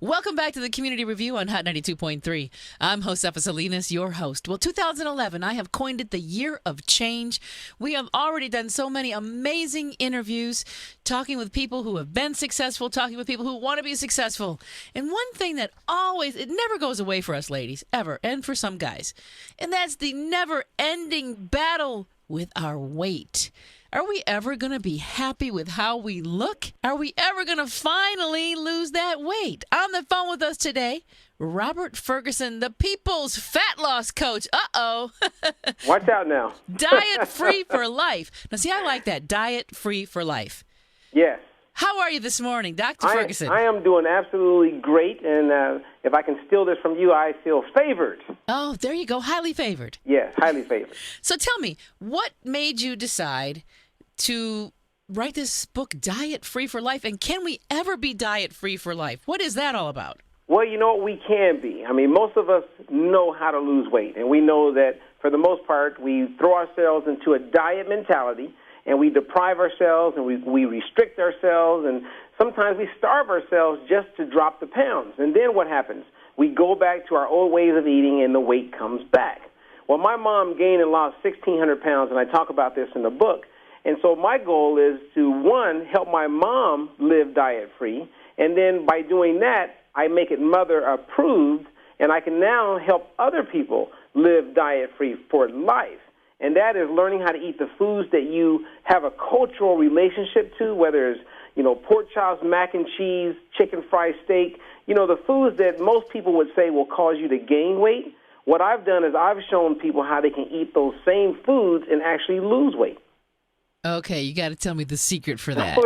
Welcome back to the Community Review on Hot 92.3. I'm Josefa Salinas, your host. Well, 2011, I have coined it the year of change. We have already done so many amazing interviews, talking with people who have been successful, talking with people who want to be successful. And one thing that it never goes away for us ladies, ever, and for some guys, and that's the never-ending battle with our weight. Are we ever going to be happy with how we look? Are we ever going to finally lose that weight? On the phone with us today, Robert Ferguson, the people's fat loss coach. Uh-oh. Watch out now. Diet-free for life. Now, see, I like that. Diet-free for life. Yes. How are you this morning, Dr. Ferguson? I am doing absolutely great, and if I can steal this from you, I feel favored. Oh, there you go. Highly favored. Yes, highly favored. So tell me, what made you decide to write this book, Diet-Free for Life, and can we ever be diet-free for life? What is that all about? Well, you know what, we can be. I mean, most of us know how to lose weight, and we know that for the most part, we throw ourselves into a diet mentality, and we deprive ourselves, and we restrict ourselves, and sometimes we starve ourselves just to drop the pounds. And then what happens? We go back to our old ways of eating, and the weight comes back. Well, my mom gained and lost 1,600 pounds, and I talk about this in the book. And so my goal is to, one, help my mom live diet-free, and then by doing that, I make it mother-approved, and I can now help other people live diet-free for life. And that is learning how to eat the foods that you have a cultural relationship to, whether it's, pork chops, mac and cheese, chicken fried steak, the foods that most people would say will cause you to gain weight. What I've done is I've shown people how they can eat those same foods and actually lose weight. Okay, you got to tell me the secret for that.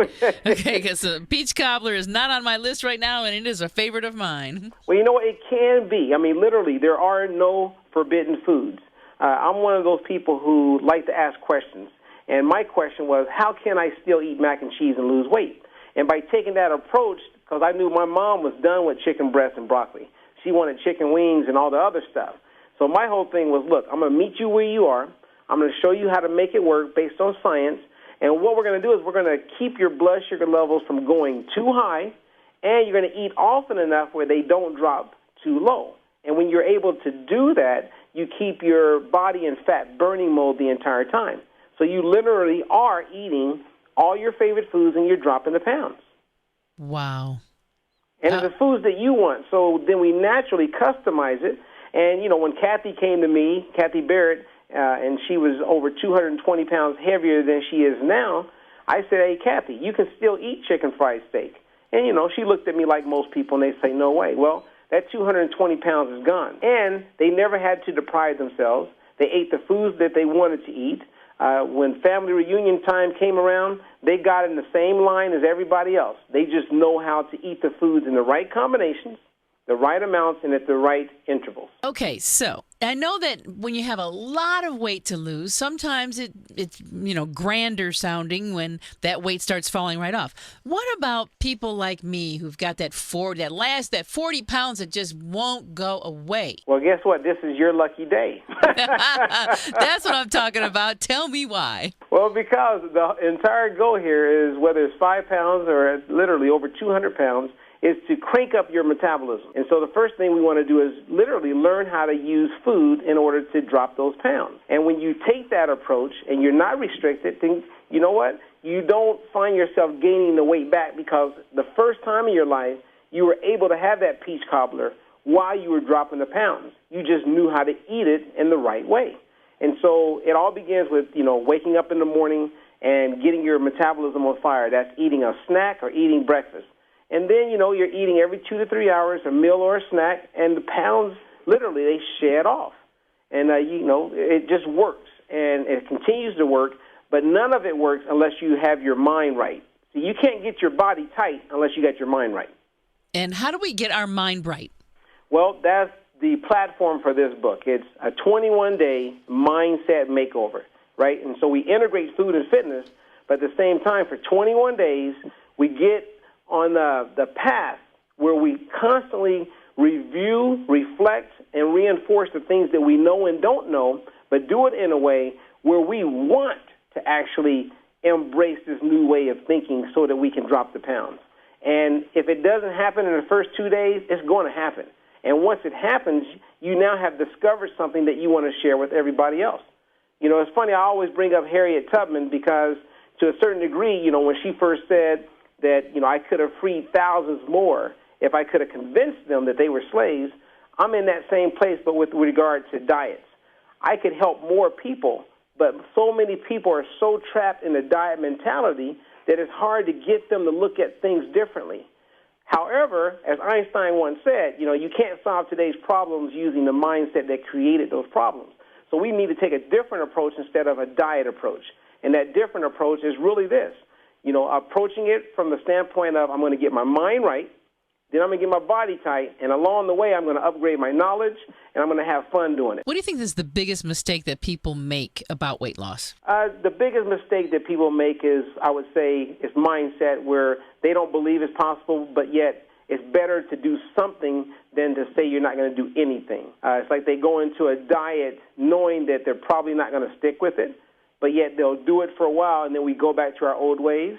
Okay, because the peach cobbler is not on my list right now, and it is a favorite of mine. Well, it can be. I mean, literally, there are no forbidden foods. I'm one of those people who like to ask questions, and my question was, how can I still eat mac and cheese and lose weight? And by taking that approach, because I knew my mom was done with chicken breast and broccoli. She wanted chicken wings and all the other stuff. So my whole thing was, look, I'm going to meet you where you are. I'm going to show you how to make it work based on science. And what we're going to do is we're going to keep your blood sugar levels from going too high, and you're going to eat often enough where they don't drop too low. And when you're able to do that, you keep your body in fat burning mode the entire time. So you literally are eating all your favorite foods and you're dropping the pounds. Wow. And it's the foods that you want. So then we naturally customize it. And, when Kathy came to me, Kathy Barrett, and she was over 220 pounds heavier than she is now, I said, hey, Kathy, you can still eat chicken fried steak. And, she looked at me like most people, and they say, no way. Well, that 220 pounds is gone. And they never had to deprive themselves. They ate the foods that they wanted to eat. When family reunion time came around, they got in the same line as everybody else. They just know how to eat the foods in the right combinations, the right amounts, and at the right intervals. Okay, so I know that when you have a lot of weight to lose, sometimes it's grander sounding when that weight starts falling right off. What about people like me who've got that 40 pounds that just won't go away? Well, guess what? This is your lucky day. That's what I'm talking about. Tell me why. Well, because the entire goal here is, whether it's 5 pounds or literally over 200 pounds, is to crank up your metabolism. And so the first thing we want to do is literally learn how to use food in order to drop those pounds. And when you take that approach and you're not restricted, then you know what? You don't find yourself gaining the weight back, because the first time in your life you were able to have that peach cobbler while you were dropping the pounds. You just knew how to eat it in the right way. And so it all begins with, waking up in the morning and getting your metabolism on fire. That's eating a snack or eating breakfast. And then, you're eating every 2 to 3 hours, a meal or a snack, and the pounds, literally, they shed off. And, it just works. And it continues to work, but none of it works unless you have your mind right. So you can't get your body tight unless you got your mind right. And how do we get our mind right? Well, that's the platform for this book. It's a 21-day mindset makeover, right? And so we integrate food and fitness, but at the same time, for 21 days, we get on the path where we constantly review, reflect, and reinforce the things that we know and don't know, but do it in a way where we want to actually embrace this new way of thinking so that we can drop the pounds. And if it doesn't happen in the first 2 days, it's going to happen. And once it happens, you now have discovered something that you want to share with everybody else. You know, it's funny, I always bring up Harriet Tubman because to a certain degree, you know, when she first said that, you know, I could have freed thousands more if I could have convinced them that they were slaves, I'm in that same place, but with regard to diets. I could help more people, but so many people are so trapped in the diet mentality that it's hard to get them to look at things differently. However, as Einstein once said, you know, you can't solve today's problems using the mindset that created those problems. So we need to take a different approach instead of a diet approach. And that different approach is really this, you know, approaching it from the standpoint of I'm going to get my mind right, then I'm going to get my body tight, and along the way I'm going to upgrade my knowledge, and I'm going to have fun doing it. What do you think is the biggest mistake that people make about weight loss? The biggest mistake that people make is, I would say, is mindset where they don't believe it's possible, but yet it's better to do something than to say you're not going to do anything. It's like they go into a diet knowing that they're probably not going to stick with it, but yet they'll do it for a while, and then we go back to our old ways.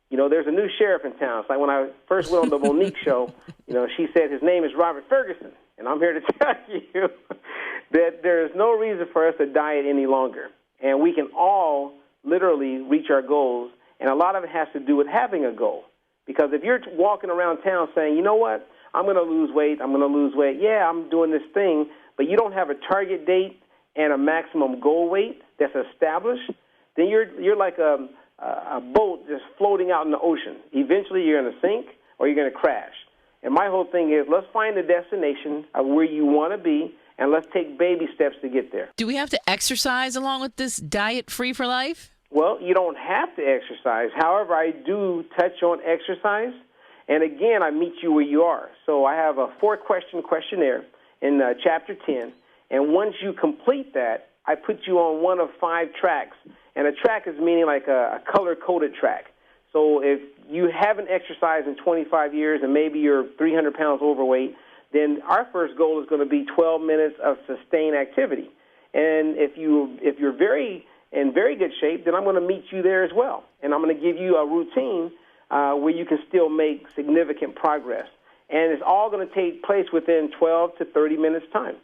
You know, there's a new sheriff in town. It's like when I first went on the Monique show, you know, she said his name is Robert Ferguson. And I'm here to tell you that there is no reason for us to diet any longer. And we can all literally reach our goals. And a lot of it has to do with having a goal. Because if you're walking around town saying, you know what, I'm going to lose weight, yeah, I'm doing this thing, but you don't have a target date and a maximum goal weight that's established, then you're like a boat just floating out in the ocean. Eventually you're going to sink or you're going to crash. And my whole thing is let's find the destination of where you want to be, and let's take baby steps to get there. Do we have to exercise along with this diet free for life? Well, you don't have to exercise. However, I do touch on exercise. And again, I meet you where you are. So I have a 4-question questionnaire in Chapter 10. And once you complete that, I put you on one of 5 tracks. And a track is meaning like a color-coded track. So if you haven't exercised in 25 years and maybe you're 300 pounds overweight, then our first goal is going to be 12 minutes of sustained activity. And if you're in very good shape, then I'm going to meet you there as well. And I'm going to give you a routine where you can still make significant progress. And it's all going to take place within 12 to 30 minutes time.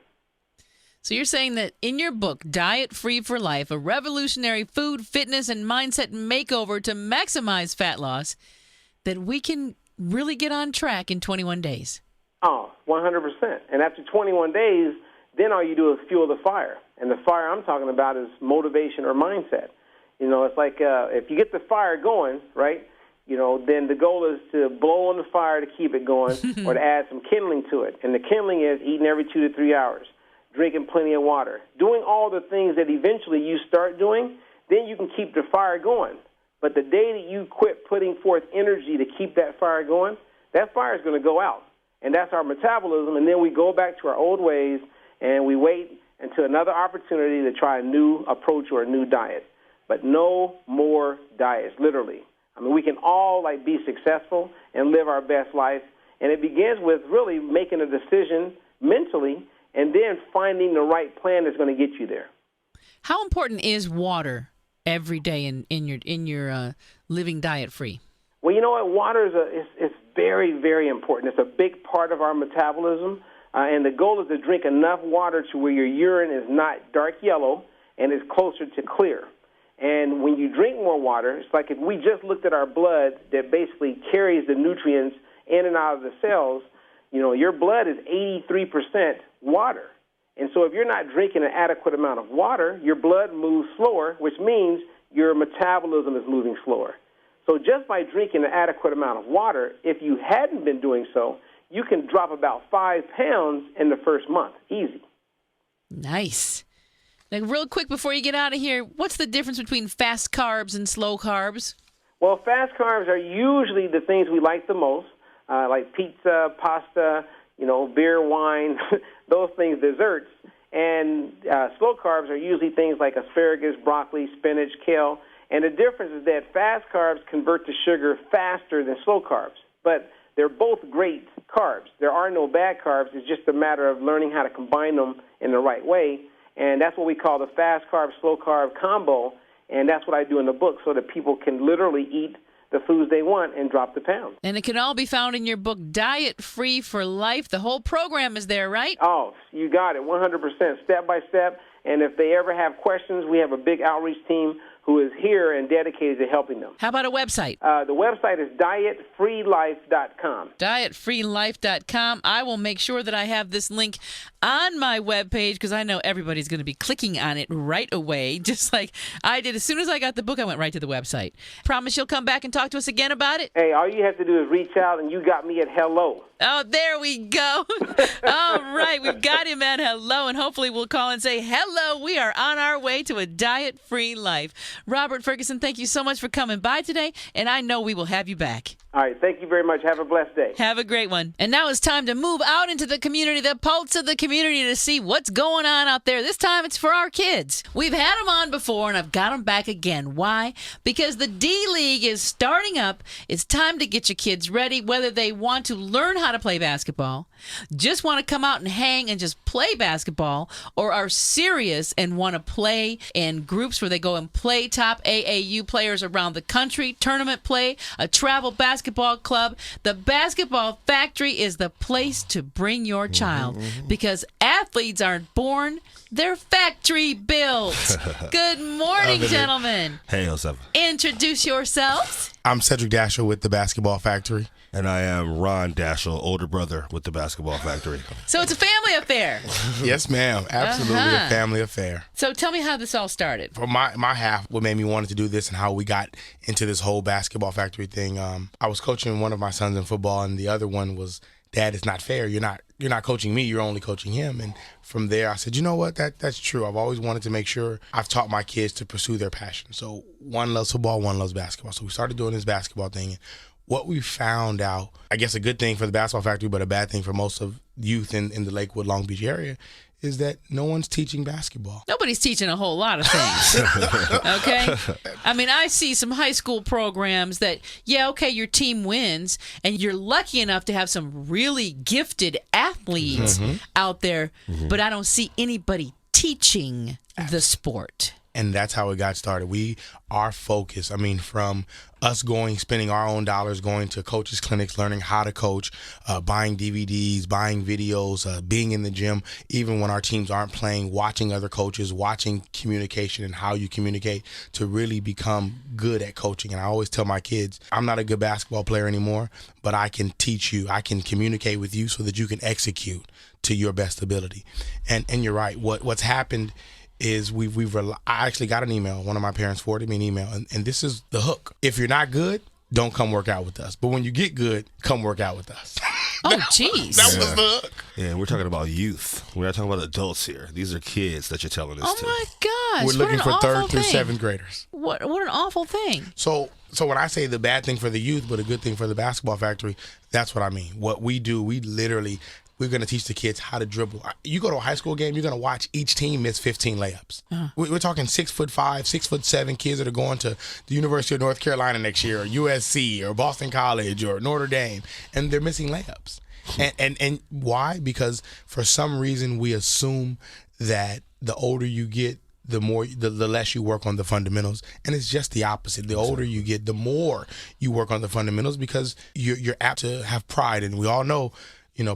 So you're saying that in your book, Diet Free for Life, a revolutionary food, fitness, and mindset makeover to maximize fat loss, that we can really get on track in 21 days. Oh, 100%. And after 21 days, then all you do is fuel the fire. And the fire I'm talking about is motivation or mindset. You know, it's like if you get the fire going, right, you know, then the goal is to blow on the fire to keep it going or to add some kindling to it. And the kindling is eating every 2 to 3 hours, drinking plenty of water, doing all the things that eventually you start doing, then you can keep the fire going. But the day that you quit putting forth energy to keep that fire going, that fire is going to go out. And that's our metabolism. And then we go back to our old ways and we wait until another opportunity to try a new approach or a new diet. But no more diets, literally. I mean, we can all be successful and live our best life. And it begins with really making a decision mentally and then finding the right plan that's going to get you there. How important is water every day in your living diet free? Well, you know what? Water is very, very important. It's a big part of our metabolism, and the goal is to drink enough water to where your urine is not dark yellow and is closer to clear. And when you drink more water, it's like if we just looked at our blood that basically carries the nutrients in and out of the cells, you know, your blood is 83% water. And so if you're not drinking an adequate amount of water, your blood moves slower, which means your metabolism is moving slower. So just by drinking an adequate amount of water, if you hadn't been doing so, you can drop about 5 pounds in the first month. Easy. Nice. Now, real quick before you get out of here, what's the difference between fast carbs and slow carbs? Well, fast carbs are usually the things we like the most, like pizza, pasta, beer, wine, those things, desserts. And slow carbs are usually things like asparagus, broccoli, spinach, kale. And the difference is that fast carbs convert to sugar faster than slow carbs. But they're both great carbs. There are no bad carbs. It's just a matter of learning how to combine them in the right way. And that's what we call the fast carb, slow carb combo. And that's what I do in the book so that people can literally eat the foods they want and drop the pounds. And it can all be found in your book, Diet Free for Life. The whole program is there, right? Oh, you got it, 100%, step by step. And if they ever have questions, we have a big outreach team who is here and dedicated to helping them. How about a website? The website is dietfreelife.com. Dietfreelife.com. I will make sure that I have this link on my webpage because I know everybody's going to be clicking on it right away, just like I did. As soon as I got the book, I went right to the website. Promise you'll come back and talk to us again about it? Hey, all you have to do is reach out, and you got me at hello. Oh, there we go. All right, we've got him at hello, and hopefully we'll call and say, hello, we are on our way to a diet-free life. Robert Ferguson, thank you so much for coming by today, and I know we will have you back. All right, thank you very much. Have a blessed day. Have a great one. And now it's time to move out into the community, the pulse of the community, to see what's going on out there. This time it's for our kids. We've had them on before, and I've got them back again. Why? Because the D-League is starting up. It's time to get your kids ready, whether they want to learn how to play basketball, just want to come out and hang and just play basketball, or are serious and want to play in groups where they go and play top AAU players around the country, tournament play, a travel basketball club. The Basketball Factory is the place to bring your child because athletes aren't born, they're factory built. Good morning, gentlemen. Hey, Josefa. Introduce yourselves. I'm Cedric Dashiell with the Basketball Factory. And I am Ron Dashiell, older brother with the Basketball Factory. So it's a family affair. Yes, ma'am. Absolutely a family affair. So tell me how this all started. For my half, what made me want to do this and how we got into this whole Basketball Factory thing, I was coaching one of my sons in football, and the other one was, Dad, it's not fair. You're not coaching me. You're only coaching him. And from there, I said, you know what? That's true. I've always wanted to make sure I've taught my kids to pursue their passion. So one loves football, one loves basketball. So we started doing this basketball thing. What we found out, I guess a good thing for the Basketball Factory, but a bad thing for most of youth in the Lakewood, Long Beach area, is that no one's teaching basketball. Nobody's teaching a whole lot of things. Okay? I mean, I see some high school programs that, your team wins, and you're lucky enough to have some really gifted athletes out there, but I don't see anybody teaching the sport. And that's how it got started. Our focus, from us spending our own dollars, going to coaches' clinics, learning how to coach, buying DVDs, buying videos, being in the gym, even when our teams aren't playing, watching other coaches, watching communication and how you communicate to really become good at coaching. And I always tell my kids, I'm not a good basketball player anymore, but I can teach you. I can communicate with you so that you can execute to your best ability. And you're right. What's happened is I actually got an email. One of my parents forwarded me an email, and this is the hook. If you're not good, don't come work out with us. But when you get good, come work out with us. Oh, jeez. That was the hook. Yeah, we're talking about youth. We're not talking about adults here. These are kids that you're telling this to. Oh, my gosh. We're looking for what an 3rd awful through thing. 7th graders. What an awful thing. So when I say the bad thing for the youth, but a good thing for the Basketball Factory, that's what I mean. What we do, we're going to teach the kids how to dribble. You go to a high school game, you're going to watch each team miss 15 layups. We're talking 6'5", 6'7" kids that are going to the University of North Carolina next year, or USC, or Boston College, or Notre Dame, and they're missing layups. And why? Because for some reason we assume that the older you get, the less you work on the fundamentals, and it's just the opposite. The older you get, the more you work on the fundamentals, because you're apt to have pride, and we all know.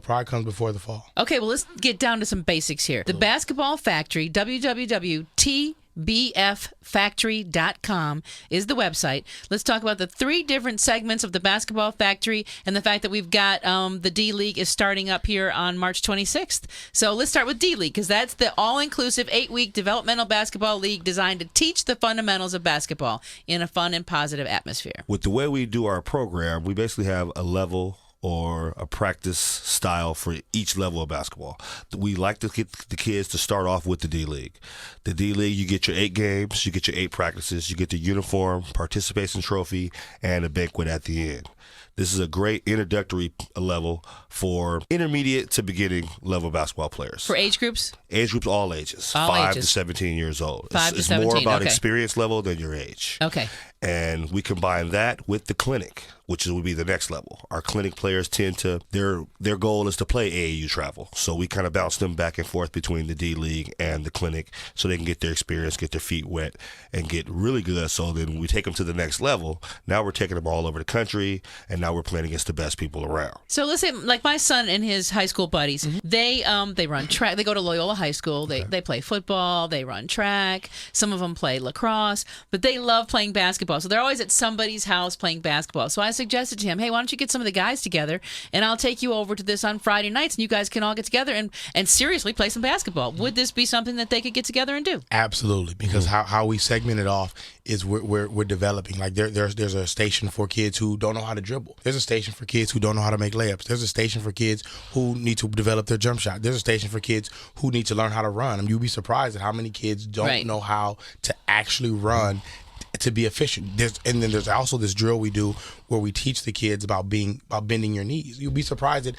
Pride comes before the fall. Okay, well, let's get down to some basics here. The Basketball Factory, www.tbffactory.com is the website. Let's talk about the 3 different segments of the Basketball Factory and the fact that we've got the D-League is starting up here on March 26th. So let's start with D-League, because that's the all-inclusive 8-week developmental basketball league designed to teach the fundamentals of basketball in a fun and positive atmosphere. With the way we do our program, we basically have a level or a practice style for each level of basketball. We like to get the kids to start off with the D-League. The D-League, you get your 8 games, you get your 8 practices, you get the uniform, participation trophy, and a banquet at the end. This is a great introductory level for intermediate to beginning level basketball players. For age groups? Age groups, all ages. All 5 ages. to 17 years old. 5 to it's 17, more about okay. experience level than your age. Okay. And we combine that with the clinic, which would be the next level. Our clinic players tend to, their goal is to play AAU travel. So we kind of bounce them back and forth between the D League and the clinic so they can get their experience, get their feet wet, and get really good. So then we take them to the next level. Now we're taking them all over the country, and now we're playing against the best people around. So let's say, like my son and his high school buddies, they run track. They go to Loyola High School. They play football. They run track. Some of them play lacrosse, but they love playing basketball. So they're always at somebody's house playing basketball. So I suggested to him, hey, why don't you get some of the guys together, and I'll take you over to this on Friday nights, and you guys can all get together and seriously play some basketball. Would this be something that they could get together and do? Absolutely, because how we segment it off is we're developing. Like there's a station for kids who don't know how to dribble. There's a station for kids who don't know how to make layups. There's a station for kids who need to develop their jump shot. There's a station for kids who need to learn how to run. I mean, you'd be surprised at how many kids don't know how to actually run to be efficient. And then there's also this drill we do where we teach the kids about bending your knees. You'll be surprised that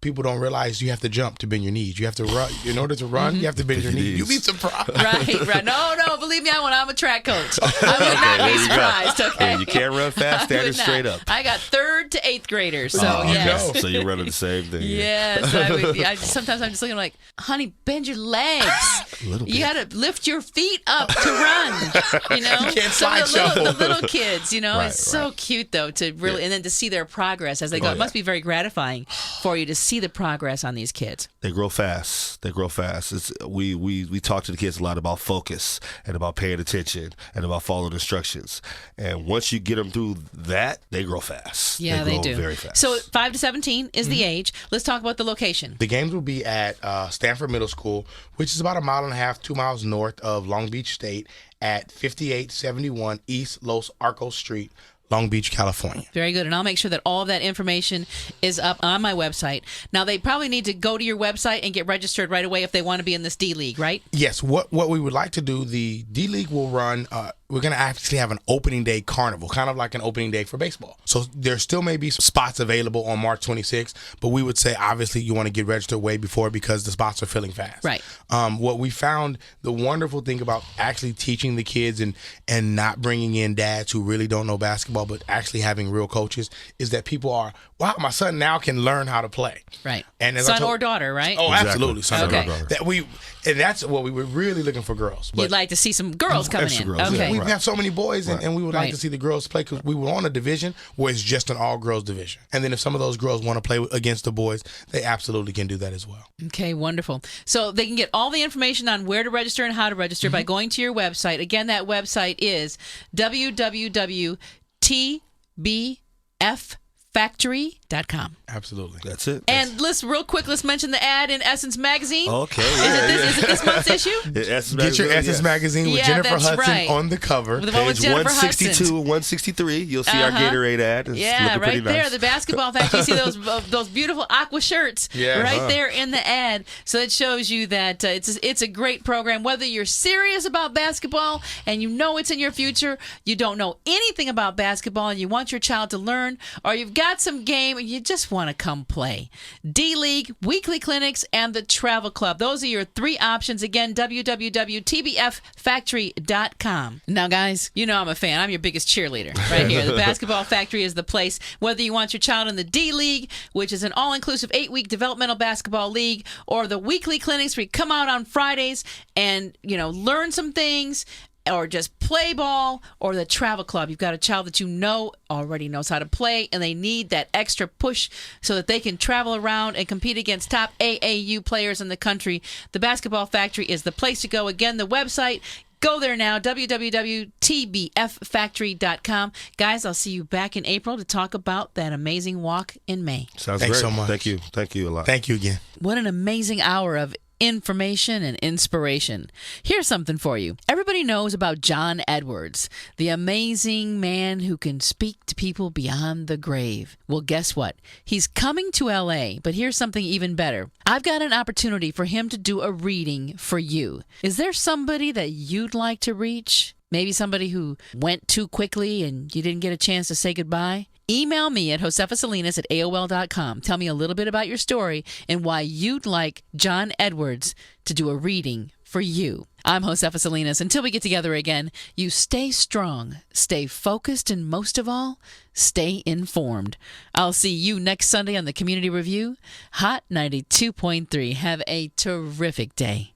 people don't realize you have to jump to bend your knees. You have to run. In order to run, you have to bend your knees. You'll be surprised. Right. No, believe me, I'm a track coach. I would not be surprised, okay? Yeah, you can't run fast, standing straight up. I got 3rd to 8th graders, so yes. So you're running the same thing. Yes. Sometimes I'm just looking like, honey, bend your legs. You got to lift your feet up to run, you know? You can't slide shuffle. The little kids, you know? Right, it's so cute, though, to really, and then to see their progress as they go. It must be very gratifying for you to see the progress on these kids. They grow fast. We talk to the kids a lot about focus and about paying attention and about following instructions. And once you get them through that, they grow fast. Yeah, they do. Very fast. So 5 to 17 is the age. Let's talk about the location. The games will be at Stanford Middle School, which is about 1.5 miles, 2 miles north of Long Beach State at 5871 East Los Arcos Street, Long Beach, California. Very good. And I'll make sure that all of that information is up on my website. Now, they probably need to go to your website and get registered right away if they want to be in this D League, right? Yes. What we would like to do, the D League will run, we're going to actually have an opening day carnival, kind of like an opening day for baseball. So there still may be some spots available on March 26th, but we would say, obviously, you want to get registered way before because the spots are filling fast. Right. What we found, the wonderful thing about actually teaching the kids and not bringing in dads who really don't know basketball, but actually having real coaches, is that people are, wow, my son now can learn how to play. Right. And son or daughter, right? Oh, Exactly. absolutely. Son or daughter. And that's what we were really looking for girls. You'd like to see some girls coming in. Girls, okay. We have so many boys, and we would like to see the girls play because we were on a division where it's just an all-girls division. And then if some of those girls want to play against the boys, they absolutely can do that as well. Okay, wonderful. So they can get all the information on where to register and how to register by going to your website. Again, that website is www.tbffactory.com. Absolutely. That's it. And let's mention the ad in Essence Magazine. Okay. Is it this month's issue? Get your Essence Magazine with Jennifer Hudson right. on the cover. The one with Page Jennifer 162 Hudson. and 163. You'll see our Gatorade ad. It's Yeah, looking right pretty there, nice. the basketball factory. You see those beautiful aqua shirts right there in the ad. So it shows you that it's a great program. Whether you're serious about basketball and you know it's in your future, you don't know anything about basketball and you want your child to learn, or you've got some game and you just want to come play. D-League, weekly clinics, and the travel club. Those are your 3 options. Again, www.tbffactory.com. Now, guys, you know I'm a fan. I'm your biggest cheerleader right here. The Basketball Factory is the place. Whether you want your child in the D-League, which is an all-inclusive 8-week developmental basketball league, or the weekly clinics where you come out on Fridays and, learn some things, or just play ball, or the travel club. You've got a child that already knows how to play, and they need that extra push so that they can travel around and compete against top AAU players in the country. The Basketball Factory is the place to go. Again, the website, go there now, www.tbffactory.com. Guys, I'll see you back in April to talk about that amazing walk in May. Sounds Thanks great. so much. Thank you. Thank you a lot. Thank you again. What an amazing hour of information and inspiration. Here's something for you. Everybody knows about John Edwards, the amazing man who can speak to people beyond the grave. Well, guess what? He's coming to LA, but here's something even better. I've got an opportunity for him to do a reading for you. Is there somebody that you'd like to reach? Maybe somebody who went too quickly and you didn't get a chance to say goodbye? Email me at josefasalinas@aol.com. Tell me a little bit about your story and why you'd like John Edwards to do a reading for for you. I'm Josefa Salinas. Until we get together again, you stay strong, stay focused, and most of all, stay informed. I'll see you next Sunday on the Community Review, Hot 92.3. Have a terrific day.